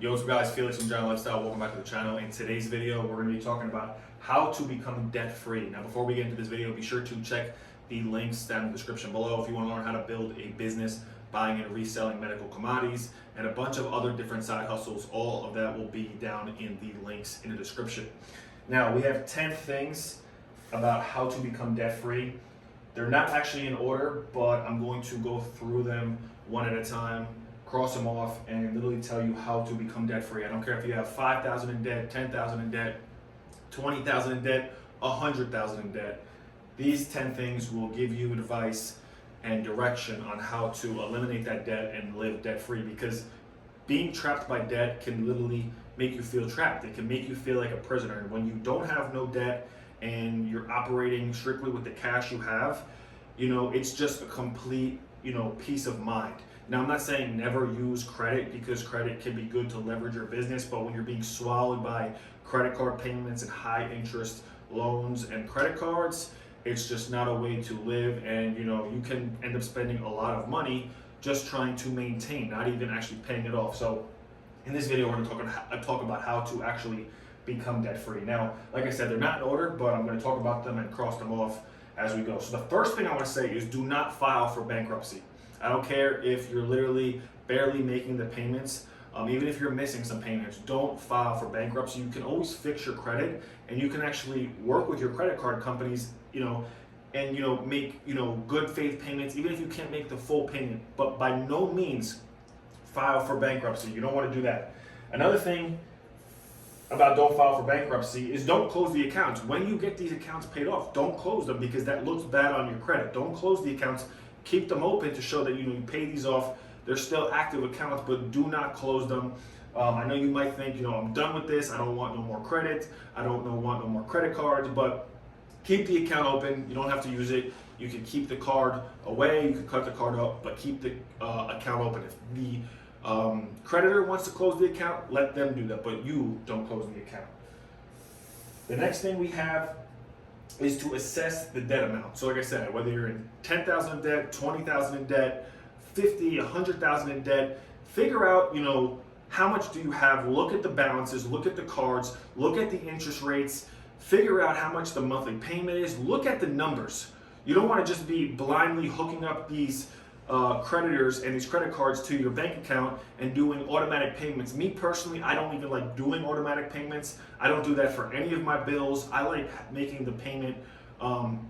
Yo, what's up guys, Felix from Giant Lifestyle. Welcome back to the channel. In today's video, we're going to be talking about how to become debt-free. Now, before we get into this video, be sure to check the links down in the description below if you want to learn how to build a business buying and reselling medical commodities and a bunch of other different side hustles. All of that will be down in the links in the description. Now, we have 10 things about how to become debt-free. They're not actually in order, but I'm going to go through them one at a time, cross them off, and literally tell you how to become debt-free. I don't care if you have 5,000 in debt, 10,000 in debt, 20,000 in debt, 100,000 in debt. These 10 things will give you advice and direction on how to eliminate that debt and live debt-free, because being trapped by debt can literally make you feel trapped. It can make you feel like a prisoner. And when you don't have no debt and you're operating strictly with the cash you have, it's just a complete, peace of mind. Now, I'm not saying never use credit, because credit can be good to leverage your business, but when you're being swallowed by credit card payments and high interest loans and credit cards, it's just not a way to live. And you can end up spending a lot of money just trying to maintain, not even actually paying it off. So in this video, we're going to talk about how to actually become debt free. Now, like I said, they're not in order, but I'm going to talk about them and cross them off as we go. So the first thing I want to say is do not file for bankruptcy. I don't care if you're literally barely making the payments, even if you're missing some payments, don't file for bankruptcy. You can always fix your credit, and you can actually work with your credit card companies, and make good faith payments, even if you can't make the full payment. But by no means file for bankruptcy. You don't want to do that. Another thing about don't file for bankruptcy is don't close the accounts. When you get these accounts paid off, don't close them, because that looks bad on your credit. Don't close the accounts. Keep them open to show that you pay these off. They're still active accounts, but do not close them. I know you might think, I'm done with this. I don't want no more credit. I don't want no more credit cards, but keep the account open. You don't have to use it. You can keep the card away. You can cut the card up, but keep the account open. If the creditor wants to close the account, let them do that, but you don't close the account. The next thing we have is to assess the debt amount. So like I said, whether you're in 10,000 in debt, 20,000 in debt, 50, 100,000 in debt, figure out, how much do you have? Look at the balances, look at the cards, look at the interest rates, figure out how much the monthly payment is, look at the numbers. You don't want to just be blindly hooking up these creditors and these credit cards to your bank account and doing automatic payments. Me personally, I don't even like doing automatic payments. I don't do that for any of my bills. I like making the payment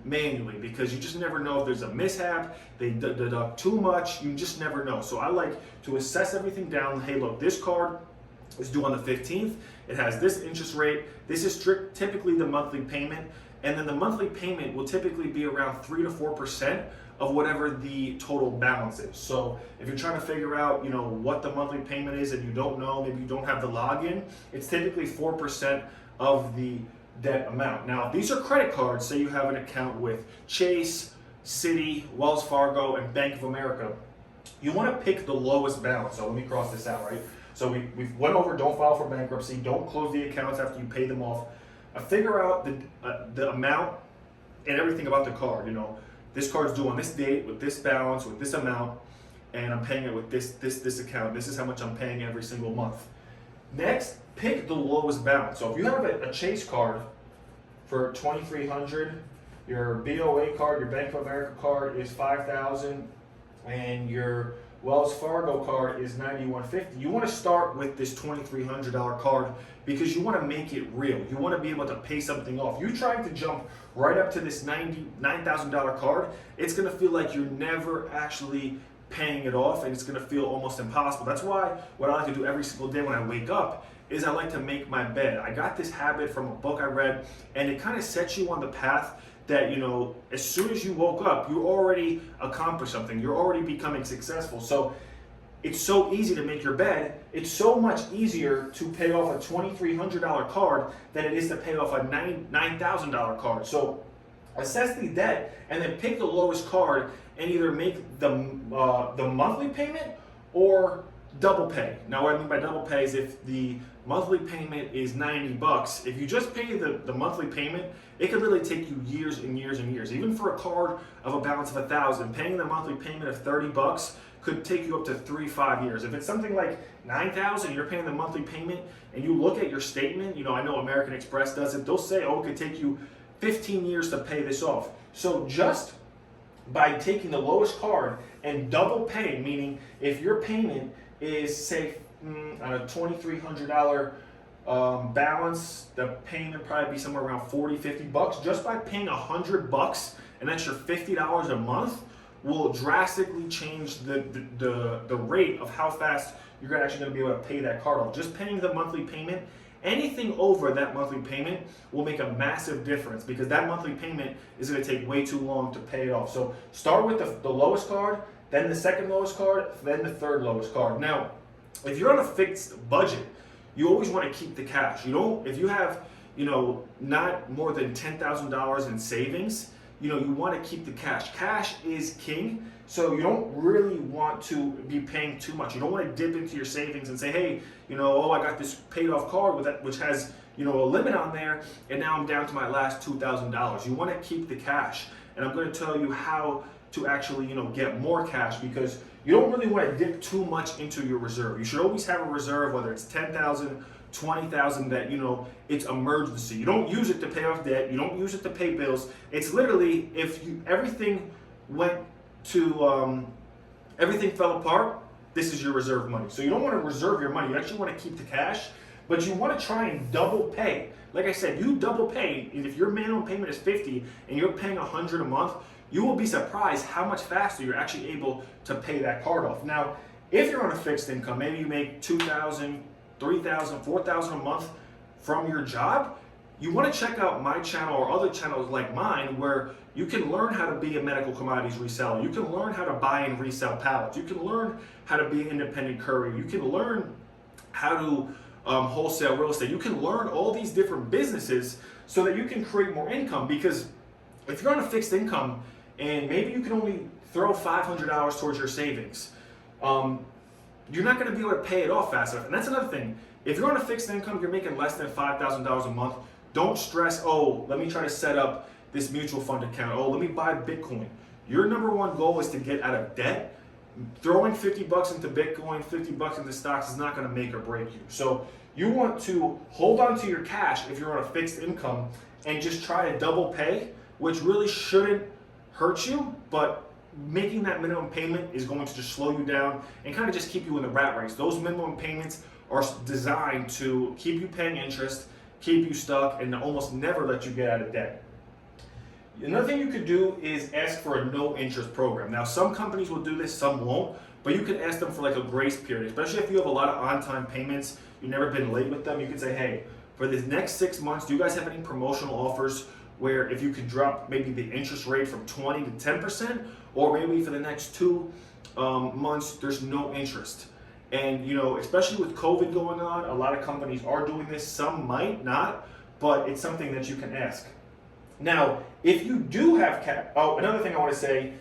manually, because you just never know if there's a mishap, they deduct too much, you just never know. So I like to assess everything down. Hey, look, this card is due on the 15th. It has this interest rate. This is typically the monthly payment. And then the monthly payment will typically be around 3 to 4% of whatever the total balance is. So if you're trying to figure out, what the monthly payment is and you don't know, maybe you don't have the login, it's typically 4% of the debt amount. Now, if these are credit cards, say you have an account with Chase, Citi, Wells Fargo, and Bank of America, you want to pick the lowest balance. So let me cross this out, right? So we've went over don't file for bankruptcy, don't close the accounts after you pay them off. Figure out the amount and everything about the card. This card's due on this date with this balance, with this amount, and I'm paying it with this account. This is how much I'm paying every single month. Next, pick the lowest balance. So if you have a Chase card for $2,300, your BOA card, your Bank of America card is $5,000, and your Wells Fargo card is $9,150. You want to start with this $2,300 card, because you want to make it real. You want to be able to pay something off. You trying to jump right up to this $9,000 card, it's going to feel like you're never actually paying it off, and it's going to feel almost impossible. That's why what I like to do every single day when I wake up is I like to make my bed. I got this habit from a book I read, and it kind of sets you on the path that, as soon as you woke up, you already accomplished something. You're already becoming successful. So it's so easy to make your bed. It's so much easier to pay off a $2,300 card than it is to pay off a $9,000 card. So assess the debt and then pick the lowest card and either make the monthly payment or double pay. Now, what I mean by double pay is if the monthly payment is $90, if you just pay the monthly payment, it could really take you years and years and years. Even for a card of a balance of $1,000, paying the monthly payment of $30 could take you up to 3-5 years. If it's something like $9,000, you're paying the monthly payment, and you look at your statement, I know American Express does it, they'll say, oh, it could take you 15 years to pay this off. So just by taking the lowest card and double paying, meaning if your payment is, say, on a $2,300 balance, the payment probably be somewhere around $40-50. Just by paying $100, an extra $50 a month will drastically change the rate of how fast you're actually going to be able to pay that card off. Just paying the monthly payment, anything over that monthly payment will make a massive difference, because that monthly payment is going to take way too long to pay it off. So start with the lowest card, then the second lowest card, then the third lowest card. Now, if you're on a fixed budget, you always want to keep the cash. If you have, not more than $10,000 in savings, you want to keep the cash. Cash is king, so you don't really want to be paying too much. You don't want to dip into your savings and say, hey, I got this paid off card which has, a limit on there, and now I'm down to my last $2,000. You want to keep the cash, and I'm going to tell you how to actually, get more cash, because you don't really want to dip too much into your reserve. You should always have a reserve, whether it's $10,000, $20,000, that it's emergency. You don't use it to pay off debt. You don't use it to pay bills. It's literally if everything fell apart, this is your reserve money. So you don't want to reserve your money. You actually want to keep the cash, but you want to try and double pay. Like I said, you double pay, and if your minimum payment is $50 and you're paying $100 a month, you will be surprised how much faster you're actually able to pay that card off. Now, if you're on a fixed income, maybe you make $2,000, $3,000, $4,000 a month from your job, you want to check out my channel or other channels like mine, where you can learn how to be a medical commodities reseller. You can learn how to buy and resell pallets. You can learn how to be an independent courier. You can learn how to wholesale real estate. You can learn all these different businesses so that you can create more income, because if you're on a fixed income and maybe you can only throw $500 towards your savings, you're not going to be able to pay it off fast enough. And that's another thing. If you're on a fixed income, you're making less than $5,000 a month, don't stress, oh, let me try to set up this mutual fund account. Oh, let me buy Bitcoin. Your number one goal is to get out of debt. Throwing $50 into Bitcoin, $50 into stocks is not going to make or break you. So you want to hold on to your cash if you're on a fixed income and just try to double pay, which really shouldn't hurt you, but making that minimum payment is going to just slow you down and kind of just keep you in the rat race. Those minimum payments are designed to keep you paying interest, keep you stuck, and almost never let you get out of debt. Another thing you could do is ask for a no interest program. Now, some companies will do this, some won't, but you can ask them for like a grace period, especially if you have a lot of on-time payments, you've never been late with them. You can say, hey, for the next 6 months, do you guys have any promotional offers where if you could drop maybe the interest rate from 20 to 10%, or maybe for the next 2 months, there's no interest. And especially with COVID going on, a lot of companies are doing this, some might not, but it's something that you can ask. Now, if you do have another thing I want to say,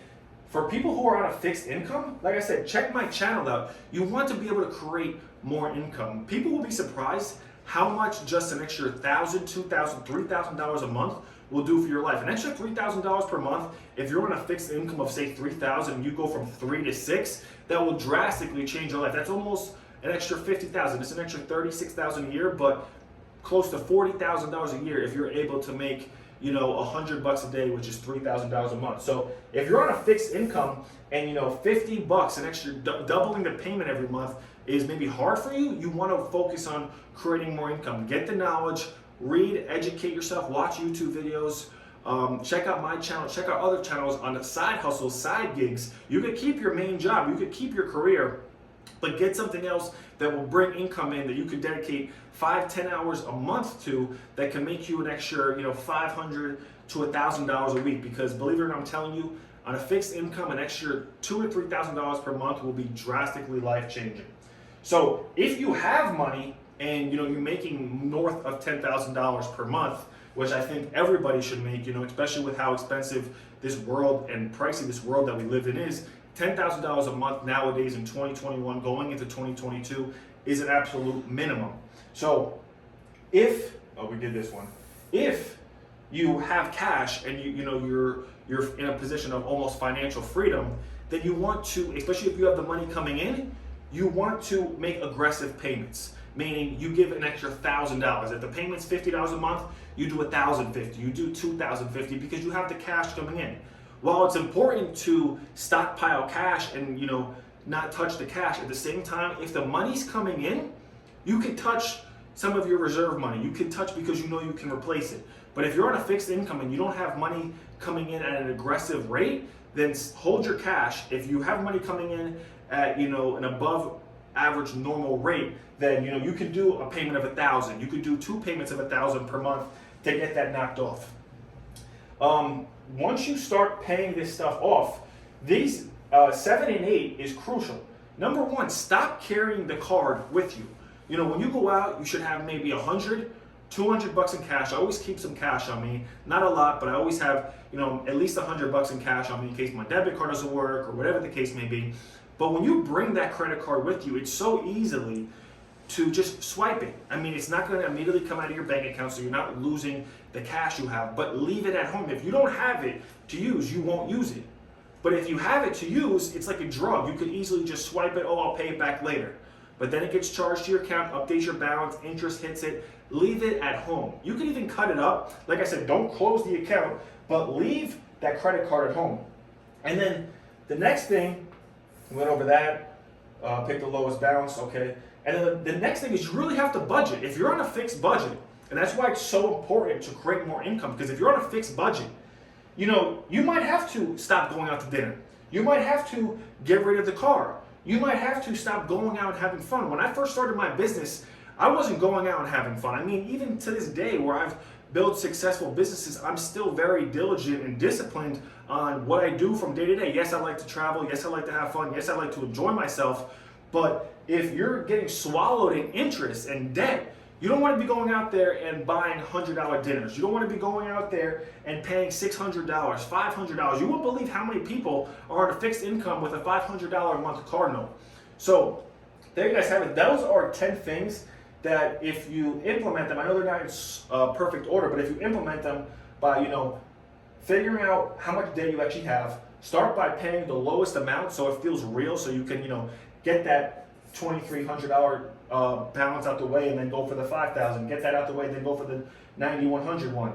for people who are on a fixed income, like I said, check my channel out. You want to be able to create more income. People will be surprised how much just an extra $1,000, $2,000, $3,000 a month will do for your life. An extra $3,000 per month, if you're on a fixed income of say $3,000 and you go from 3 to 6, that will drastically change your life. That's almost an extra $50,000. It's an extra $36,000 a year, but close to $40,000 a year if you're able to make $100 a day, which is $3,000 a month. So if you're on a fixed income and $50, an extra doubling the payment every month is maybe hard for you, you want to focus on creating more income. Get the knowledge, read, educate yourself, watch YouTube videos, check out my channel, check out other channels on the side hustles, side gigs. You could keep your main job, you could keep your career, but get something else that will bring income in that you could dedicate 5-10 hours a month to, that can make you an extra $500 to $1,000 a week. Because believe it or not, I'm telling you, on a fixed income, an extra $2,000 to $3,000 per month will be drastically life changing. So if you have money and you're making north of $10,000 per month, which I think everybody should make, especially with how expensive this world and pricey this world that we live in is, $10,000 a month nowadays in 2021 going into 2022 is an absolute minimum. So if you have cash and you're in a position of almost financial freedom, then you want to, especially if you have the money coming in, you want to make aggressive payments. Meaning you give an extra $1,000. If the payment's $50 a month, you do $1,050. You do $2,050 because you have the cash coming in. While it's important to stockpile cash and not touch the cash, at the same time, if the money's coming in, you can touch some of your reserve money. You can touch because you can replace it. But if you're on a fixed income and you don't have money coming in at an aggressive rate, then hold your cash. If you have money coming in at an above average normal rate, then you can do a payment of $1,000. You could do 2 payments of $1,000 per month to get that knocked off. Once you start paying this stuff off, these 7 and 8 is crucial. Number one, stop carrying the card with you. When you go out, you should have maybe $100, $200 in cash. I always keep some cash on me, not a lot, but I always have at least $100 in cash on me in case my debit card doesn't work or whatever the case may be. But when you bring that credit card with you, it's so easily to just swipe it. I mean, it's not going to immediately come out of your bank account, so you're not losing the cash you have, but leave it at home. If you don't have it to use, you won't use it. But if you have it to use, it's like a drug. You could easily just swipe it, I'll pay it back later. But then it gets charged to your account, updates your balance, interest hits it. Leave it at home. You can even cut it up. Like I said, don't close the account, but leave that credit card at home. And then the next thing, we went over that, pick the lowest balance, okay. And then the next thing is you really have to budget. If you're on a fixed budget, and that's why it's so important to create more income, because if you're on a fixed budget, you might have to stop going out to dinner. You might have to get rid of the car. You might have to stop going out and having fun. When I first started my business, I wasn't going out and having fun. I mean, even to this day where I've built successful businesses, I'm still very diligent and disciplined on what I do from day to day. Yes, I like to travel. Yes, I like to have fun. Yes, I like to enjoy myself. But if you're getting swallowed in interest and debt, you don't want to be going out there and buying $100 dinners. You don't want to be going out there and paying $600, $500. You won't believe how many people are on a fixed income with a $500 a month car note. So there you guys have it. Those are 10 things that if you implement them, I know they're not in perfect order, but if you implement them by, figuring out how much debt you actually have, start by paying the lowest amount so it feels real, so you can, get that $2,300 balance out the way and then go for the $5,000. Get that out the way, then go for the $9,100 one.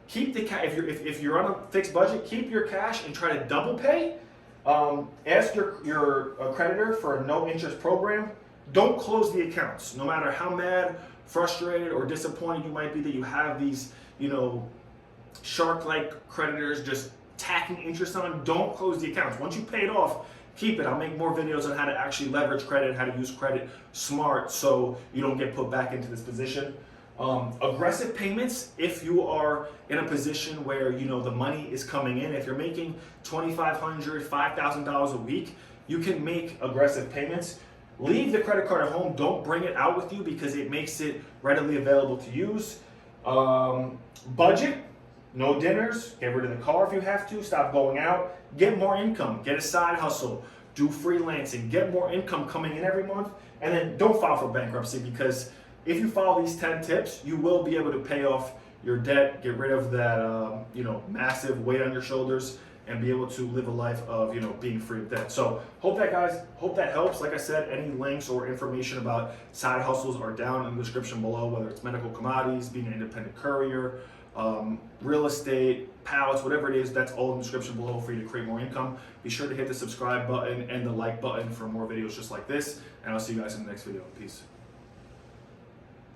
Keep the cash. If you're on a fixed budget, keep your cash and try to double pay. Ask your creditor for a no interest program. Don't close the accounts, no matter how mad, frustrated, or disappointed you might be that you have these, shark-like creditors just tacking interest on. Don't close the accounts. Once you pay it off, keep it. I'll make more videos on how to actually leverage credit, how to use credit smart so you don't get put back into this position. Aggressive payments, if you are in a position where the money is coming in, if you're making $2,500, $5,000 a week, you can make aggressive payments. Leave the credit card at home. Don't bring it out with you because it makes it readily available to use. Budget. No dinners, get rid of the car if you have to, stop going out, get more income, get a side hustle, do freelancing, get more income coming in every month, and then don't file for bankruptcy, because if you follow these 10 tips, you will be able to pay off your debt, get rid of that massive weight on your shoulders, and be able to live a life of being free of debt. So hope that helps. Like I said, any links or information about side hustles are down in the description below, whether it's medical commodities, being an independent courier, real estate, pallets, whatever it is, that's all in the description below for you to create more income. Be sure to hit the subscribe button and the like button for more videos just like this, and I'll see you guys in the next video. Peace.